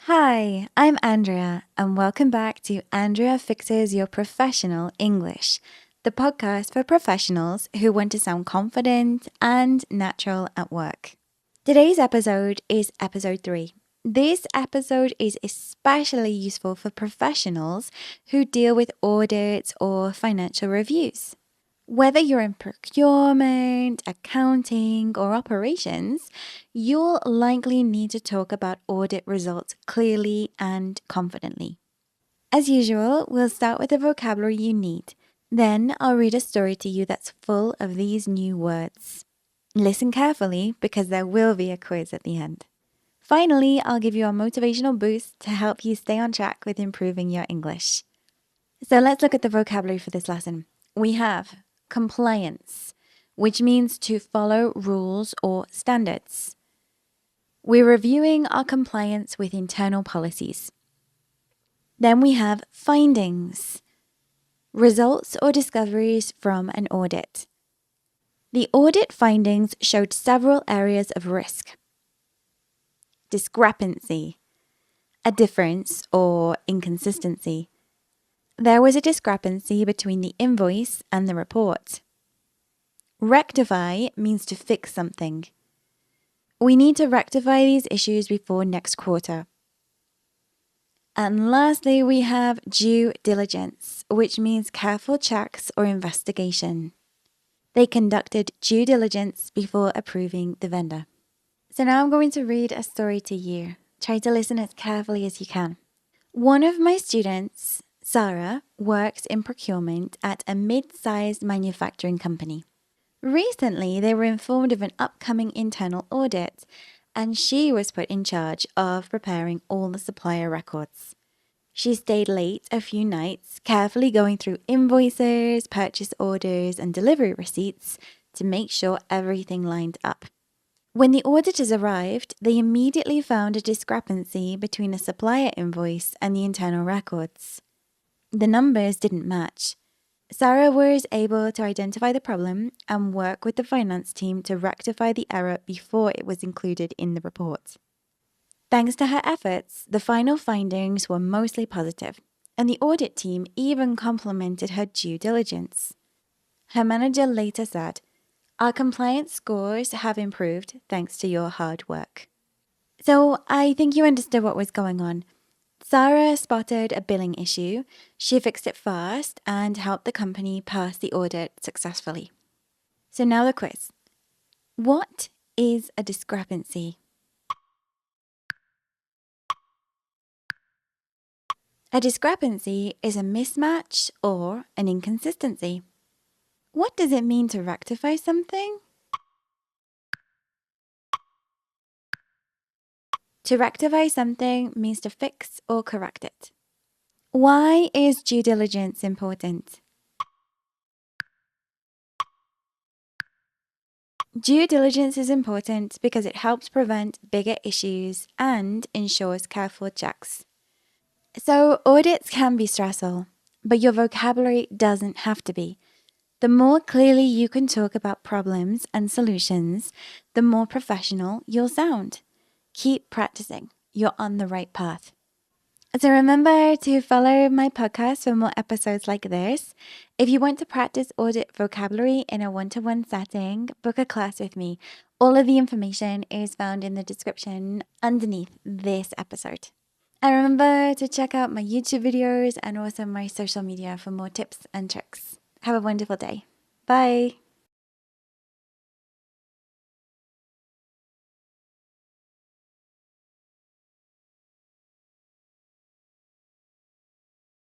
Hi, I'm Andrea, and welcome back to Andrea Fixes Your Professional English, the podcast for professionals who want to sound confident and natural at work. Today's episode is episode 3. This episode is especially useful for professionals who deal with audits or financial reviews. Whether you're in procurement, accounting, or operations, you'll likely need to talk about audit results clearly and confidently. As usual, we'll start with the vocabulary you need. Then I'll read a story to you that's full of these new words. Listen carefully because there will be a quiz at the end. Finally, I'll give you a motivational boost to help you stay on track with improving your English. So let's look at the vocabulary for this lesson. We have compliance, which means to follow rules or standards. We're reviewing our compliance with internal policies. Then we have findings, results or discoveries from an audit. The audit findings showed several areas of risk. Discrepancy, a difference or inconsistency. There was a discrepancy between the invoice and the report. Rectify means to fix something. We need to rectify these issues before next quarter. And lastly, we have due diligence, which means careful checks or investigation. They conducted due diligence before approving the vendor. So now I'm going to read a story to you. Try to listen as carefully as you can. One of my students, Sarah, works in procurement at a mid-sized manufacturing company. Recently, they were informed of an upcoming internal audit, and she was put in charge of preparing all the supplier records. She stayed late a few nights, carefully going through invoices, purchase orders, and delivery receipts to make sure everything lined up. When the auditors arrived, they immediately found a discrepancy between a supplier invoice and the internal records. The numbers didn't match. Sarah was able to identify the problem and work with the finance team to rectify the error before it was included in the report. Thanks to her efforts, the final findings were mostly positive, and the audit team even complimented her due diligence. Her manager later said, "Our compliance scores have improved thanks to your hard work." So I think you understood what was going on. Sarah spotted a billing issue, she fixed it fast, and helped the company pass the audit successfully. So now the quiz. What is a discrepancy? A discrepancy is a mismatch or an inconsistency. What does it mean to rectify something? To rectify something means to fix or correct it. Why is due diligence important? Due diligence is important because it helps prevent bigger issues and ensures careful checks. So audits can be stressful, but your vocabulary doesn't have to be. The more clearly you can talk about problems and solutions, the more professional you'll sound. Keep practicing. You're on the right path. So remember to follow my podcast for more episodes like this. If you want to practice audit vocabulary in a one-to-one setting, book a class with me. All of the information is found in the description underneath this episode. And remember to check out my YouTube videos and also my social media for more tips and tricks. Have a wonderful day. Bye.